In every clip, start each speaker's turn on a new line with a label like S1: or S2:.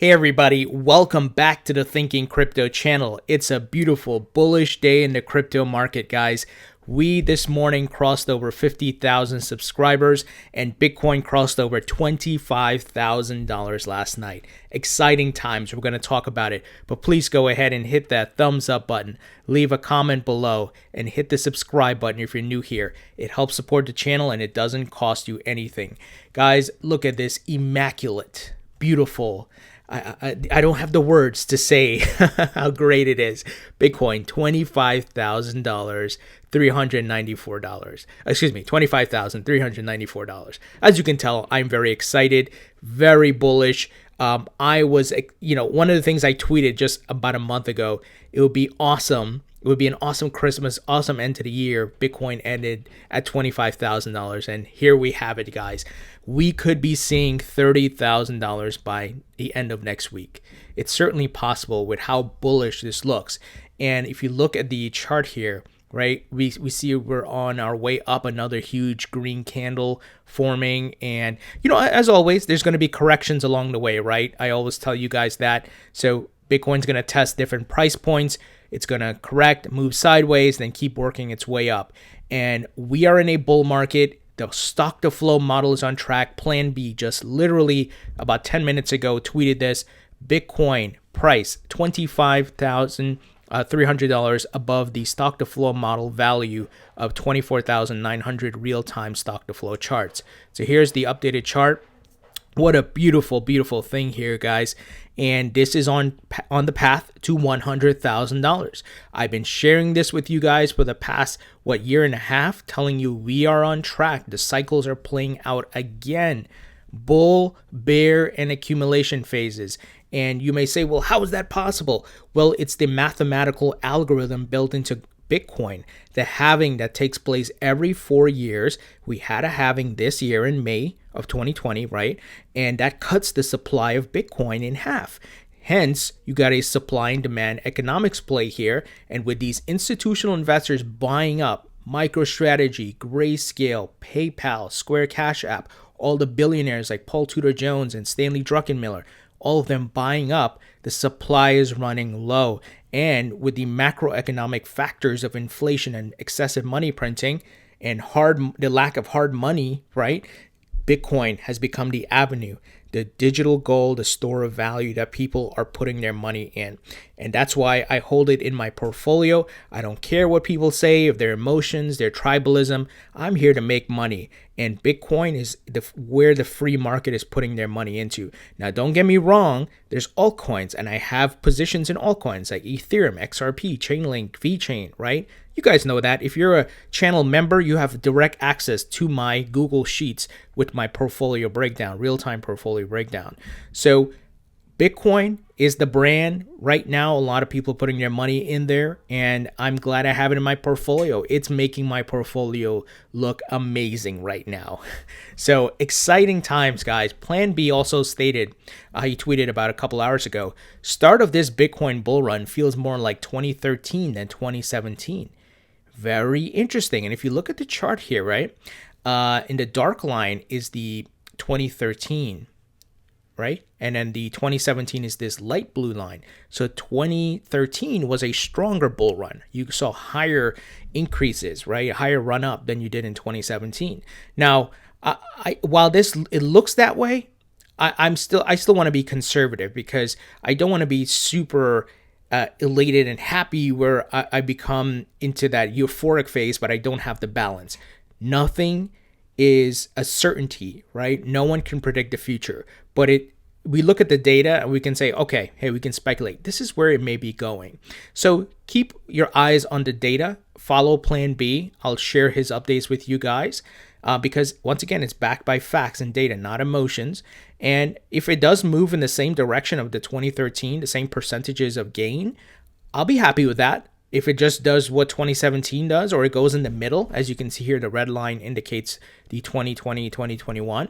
S1: Hey everybody, welcome back to the Thinking Crypto channel. It's a beautiful bullish day in the crypto market, guys. We this morning crossed over 50,000 subscribers and Bitcoin crossed over $25,000 last night. Exciting times. We're going to talk about it, but please go ahead and hit that thumbs up button, leave a comment below, and hit the subscribe button if you're new here. It helps support the channel and it doesn't cost you anything. Guys, look at this immaculate, beautiful, I don't have the words to say how great it is. Bitcoin, $25,000, $394. Excuse me, $25,394. As you can tell, I'm very excited, very bullish. I was, one of the things I tweeted just about a month ago, it would be awesome. It would be an awesome Christmas, awesome end to the year. Bitcoin ended at $25,000. And here we have it, guys. We could be seeing $30,000 by the end of next week. It's certainly possible with how bullish this looks. And if you look at the chart here, right, we see we're on our way up, another huge green candle forming. And, as always, there's going to be corrections along the way, right? I always tell you guys that. So Bitcoin's going to test different price points. It's going to correct, move sideways, then keep working its way up. And we are in a bull market. The stock to flow model is on track. Plan B just literally about 10 minutes ago tweeted this. Bitcoin price $25,300 above the stock to flow model value of 24,900 real-time stock to flow charts. So here's the updated chart. What a beautiful, beautiful thing here, guys. And this is on the path to $100,000. I've been sharing this with you guys for the past, year and a half, telling you we are on track. The cycles are playing out again. Bull, bear, and accumulation phases. And you may say, well, how is that possible? Well, it's the mathematical algorithm built into Bitcoin, the halving that takes place every 4 years. We had a halving this year in May of 2020, right? And that cuts the supply of Bitcoin in half. Hence, you got a supply and demand economics play here. And with these institutional investors buying up MicroStrategy, Grayscale, PayPal, Square Cash App, all the billionaires like Paul Tudor Jones and Stanley Druckenmiller, all of them buying up, the supply is running low. And with the macroeconomic factors of inflation and excessive money printing and the lack of hard money, right? Bitcoin has become the avenue, the digital gold, the store of value that people are putting their money in. And that's why I hold it in my portfolio. I don't care what people say, if their emotions, their tribalism. I'm here to make money. And Bitcoin is where the free market is putting their money into. Now, don't get me wrong. There's altcoins, and I have positions in altcoins like Ethereum, XRP, Chainlink, VeChain, right? You guys know that. If you're a channel member, you have direct access to my Google Sheets with my portfolio breakdown, real-time portfolio breakdown. So Bitcoin is the brand right now. A lot of people putting their money in there, and I'm glad I have it in my portfolio. It's making my portfolio look amazing right now. So exciting times, guys. Plan B also stated, he tweeted about a couple hours ago, start of this Bitcoin bull run feels more like 2013 than 2017. Very interesting. And if you look at the chart here, right, in the dark line is the 2013, right? And then the 2017 is this light blue line. So 2013 was a stronger bull run. You saw higher increases, right? A higher run up than you did in 2017. Now, while it looks that way, I still want to be conservative because I don't want to be super elated and happy where I become into that euphoric phase, but I don't have the balance. Nothing is a certainty, right? No one can predict the future, but we look at the data and we can say, okay, hey, we can speculate. This is where it may be going. So keep your eyes on the data, follow Plan B. I'll share his updates with you guys because once again, it's backed by facts and data, not emotions. And if it does move in the same direction of the 2013, the same percentages of gain, I'll be happy with that. If it just does what 2017 does, or it goes in the middle, as you can see here, the red line indicates the 2020, 2021.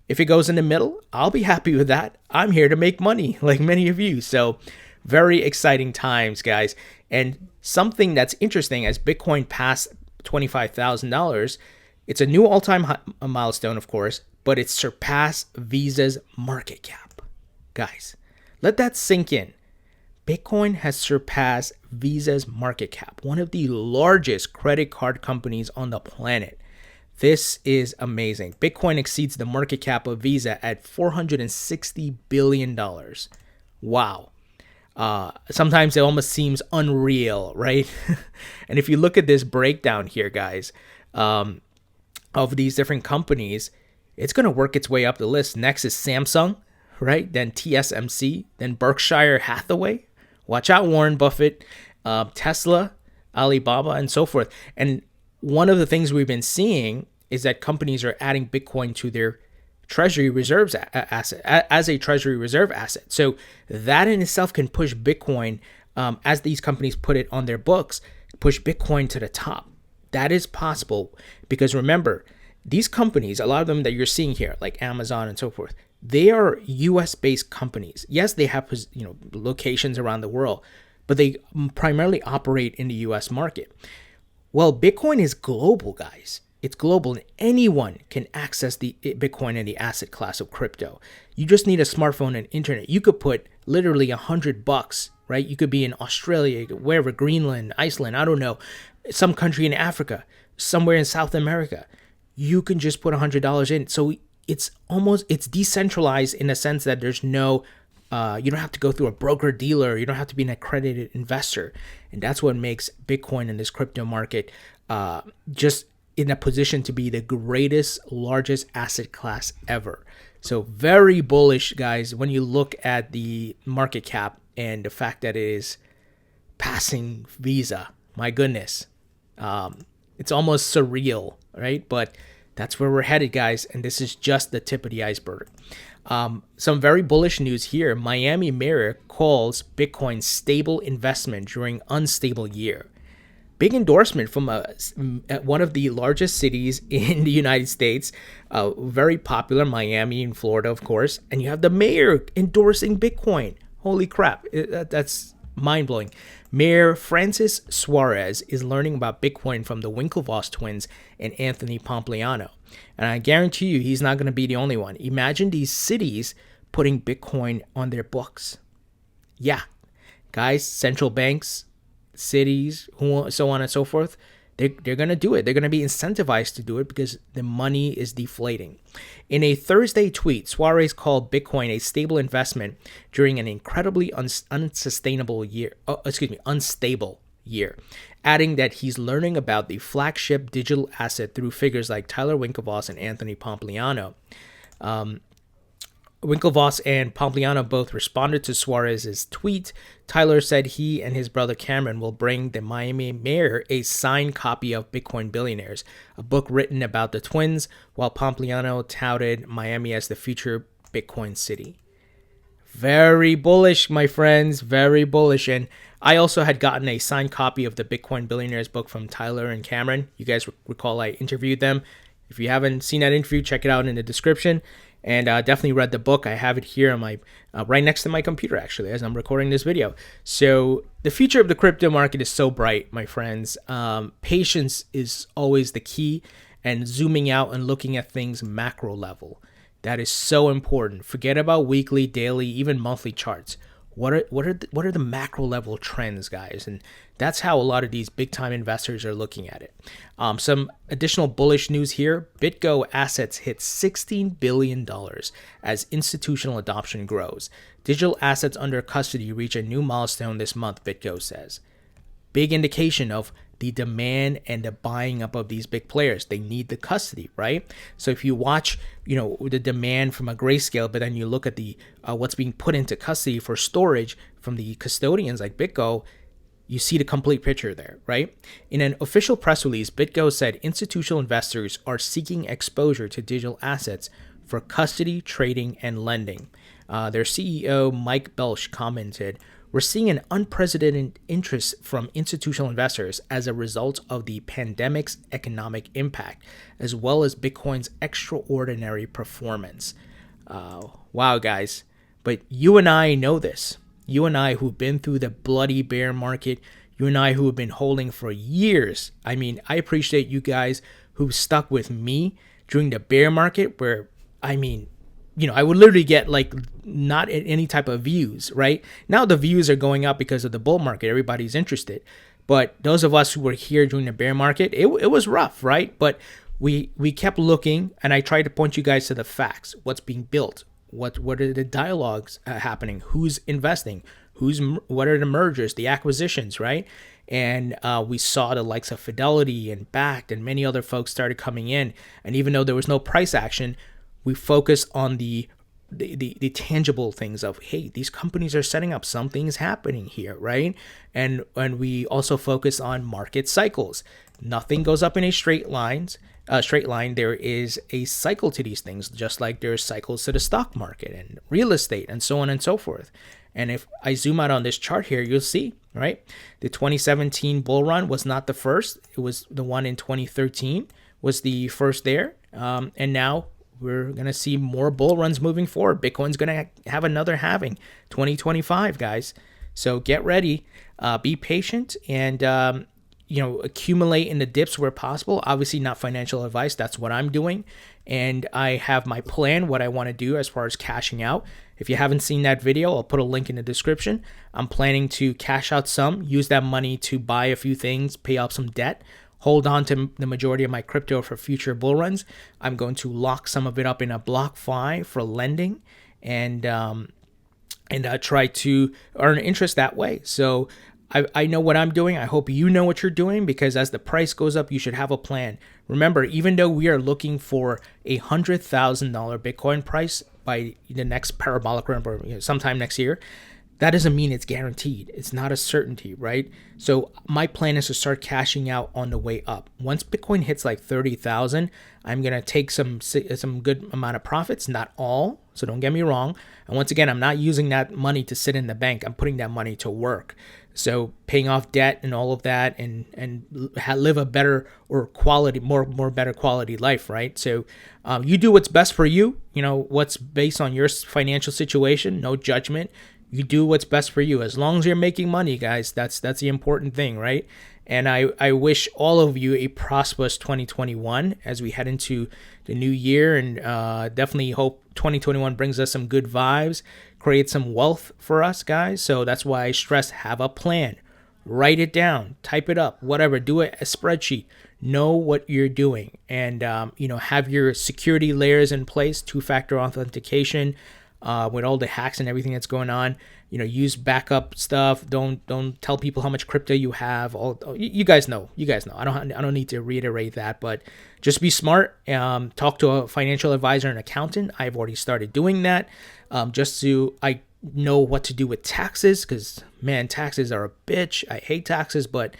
S1: If it goes in the middle, I'll be happy with that. I'm here to make money, like many of you. So very exciting times, guys. And something that's interesting, as Bitcoin passed $25,000, it's a new all-time milestone, of course, but it surpassed Visa's market cap. Guys, Let that sink in. Bitcoin has surpassed Visa's market cap, one of the largest credit card companies on the planet. This is amazing. Bitcoin exceeds the market cap of Visa at $460 billion. Wow. Sometimes it almost seems unreal, right? And if you look at this breakdown here, guys, of these different companies, it's going to work its way up the list. Next is Samsung, right? Then TSMC, then Berkshire Hathaway. Watch out, Warren Buffett, Tesla, Alibaba, and so forth. And one of the things we've been seeing is that companies are adding Bitcoin to their treasury reserves asset as a treasury reserve asset. So that in itself can push Bitcoin, as these companies put it on their books, push Bitcoin to the top. That is possible because remember, these companies, a lot of them that you're seeing here, like Amazon and so forth, they are US-based companies. Yes, they have locations around the world, but they primarily operate in the US market. Well, Bitcoin is global, guys. It's global, and anyone can access the Bitcoin and the asset class of crypto. You just need a smartphone and internet. You could put literally $100, right? You could be in Australia, wherever, Greenland, Iceland, I don't know, some country in Africa, somewhere in South America. You can just put $100 in. So it's decentralized in the sense that there's no, you don't have to go through a broker dealer. You don't have to be an accredited investor. And that's what makes Bitcoin in this crypto market just in a position to be the greatest, largest asset class ever. So very bullish, guys, when you look at the market cap and the fact that it is passing Visa. My goodness. It's almost surreal, right? But that's where we're headed, guys. And this is just the tip of the iceberg. Some very bullish news here. Miami mayor calls Bitcoin stable investment during unstable year. Big endorsement from one of the largest cities in the United States, very popular, Miami in Florida, of course. And you have the mayor endorsing Bitcoin. Holy crap, that's mind-blowing. Mayor Francis Suarez is learning about Bitcoin from the Winklevoss twins and Anthony Pompliano. And I guarantee you he's not going to be the only one. Imagine these cities putting Bitcoin on their books. Yeah, guys, central banks, cities, so on and so forth, they're going to do it. They're going to be incentivized to do it because the money is deflating. In a Thursday tweet, Suarez called Bitcoin a stable investment during an incredibly unstable year, adding that he's learning about the flagship digital asset through figures like Tyler Winklevoss and Anthony Pompliano. Winklevoss and Pompliano both responded to Suarez's tweet. Tyler said he and his brother Cameron will bring the Miami mayor a signed copy of Bitcoin Billionaires, a book written about the twins, while Pompliano touted Miami as the future Bitcoin city. Very bullish, my friends, very bullish. And I also had gotten a signed copy of the Bitcoin Billionaires book from Tyler and Cameron. You guys recall I interviewed them. If you haven't seen that interview, check it out in the description. And definitely read the book. I have it here on my right next to my computer, actually, as I'm recording this video. So the future of the crypto market is so bright, my friends. Patience is always the key, and zooming out and looking at things macro level. That is so important. Forget about weekly, daily, even monthly charts. What are the macro level trends, guys? And that's how a lot of these big time investors are looking at it. Some additional bullish news here. BitGo assets hit $16 billion as institutional adoption grows. Digital assets under custody reach a new milestone this month, BitGo says. Big indication of the demand and the buying up of these big players. They need the custody, right? So if you watch, the demand from a Grayscale, but then you look at the what's being put into custody for storage from the custodians like BitGo, you see the complete picture there, right? In an official press release, BitGo said institutional investors are seeking exposure to digital assets for custody, trading, and lending. Their CEO, Mike Belch, commented, "We're seeing an unprecedented interest from institutional investors as a result of the pandemic's economic impact, as well as Bitcoin's extraordinary performance." Wow, guys. But you and I know this. You and I who've been through the bloody bear market, you and I who have been holding for years. I mean, I appreciate you guys who stuck with me during the bear market where, I would literally get like not any type of views. Right now, the views are going up because of the bull market. Everybody's interested. But those of us who were here during the bear market, it was rough, right? But we kept looking, and I tried to point you guys to the facts. What's being built? What are the dialogues happening? Who's investing? What are the mergers, the acquisitions, right? And we saw the likes of Fidelity and bakkt and many other folks started coming in. And even though there was no price action, we focused on the tangible things of, hey, these companies are setting up, something's happening here, right? And we also focus on market cycles. Nothing goes up in a straight line. There is a cycle to these things, just like there's cycles to the stock market and real estate and so on and so forth. And if I zoom out on this chart here, you'll see, right? The 2017 bull run was not the first. It was the one in 2013 was the first there. And now we're going to see more bull runs moving forward. Bitcoin's going to have another halving 2025, guys. So get ready, be patient, and accumulate in the dips where possible. Obviously not financial advice. That's what I'm doing. And I have my plan, what I want to do as far as cashing out. If you haven't seen that video, I'll put a link in the description. I'm planning to cash out some, use that money to buy a few things, pay off some debt, hold on to the majority of my crypto for future bull runs. I'm going to lock some of it up in a BlockFi for lending and try to earn interest that way. So I know what I'm doing. I hope you know what you're doing, because as the price goes up, you should have a plan. Remember, even though we are looking for $100,000 Bitcoin price by the next parabolic ramp or sometime next year, that doesn't mean it's guaranteed. It's not a certainty, right? So my plan is to start cashing out on the way up. Once Bitcoin hits like 30,000, I'm going to take some good amount of profits, not all. So don't get me wrong. And once again, I'm not using that money to sit in the bank. I'm putting that money to work. So paying off debt and all of that, and live a better or quality, more better quality life, right? So you do what's best for you. What's based on your financial situation. No judgment. You do what's best for you. As long as you're making money, guys, that's the important thing, right? And I wish all of you a prosperous 2021 as we head into the new year, and definitely hope 2021 brings us some good vibes, create some wealth for us, guys. So that's why I stress, have a plan. Write it down, type it up, whatever, do a spreadsheet, know what you're doing, and have your security layers in place, two-factor authentication, with all the hacks and everything that's going on. Use backup stuff. Don't tell people how much crypto you have. You guys know. I don't need to reiterate that, but just be smart. Talk to a financial advisor and accountant. I've already started doing that. Just so I know what to do with taxes, because man, taxes are a bitch. I hate taxes, but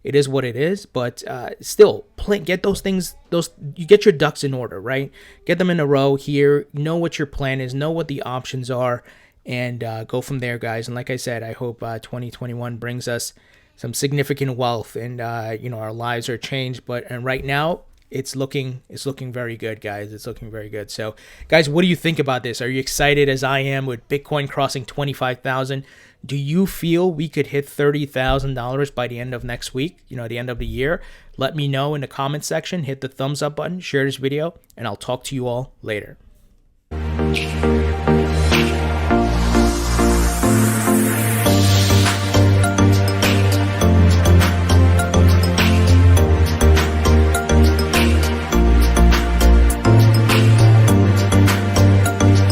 S1: it is what it is. But still, get those things. You get your ducks in order, right? Get them in a row here. Know what your plan is. Know what the options are, and go from there, guys. And like I said, I hope 2021 brings us some significant wealth, and our lives are changed. And right now, it's looking very good, guys. It's looking very good. So, guys, what do you think about this? Are you excited as I am with Bitcoin crossing 25,000? Do you feel we could hit $30,000 by the end of next week, the end of the year? Let me know in the comment section. Hit the thumbs up button, share this video, and I'll talk to you all later.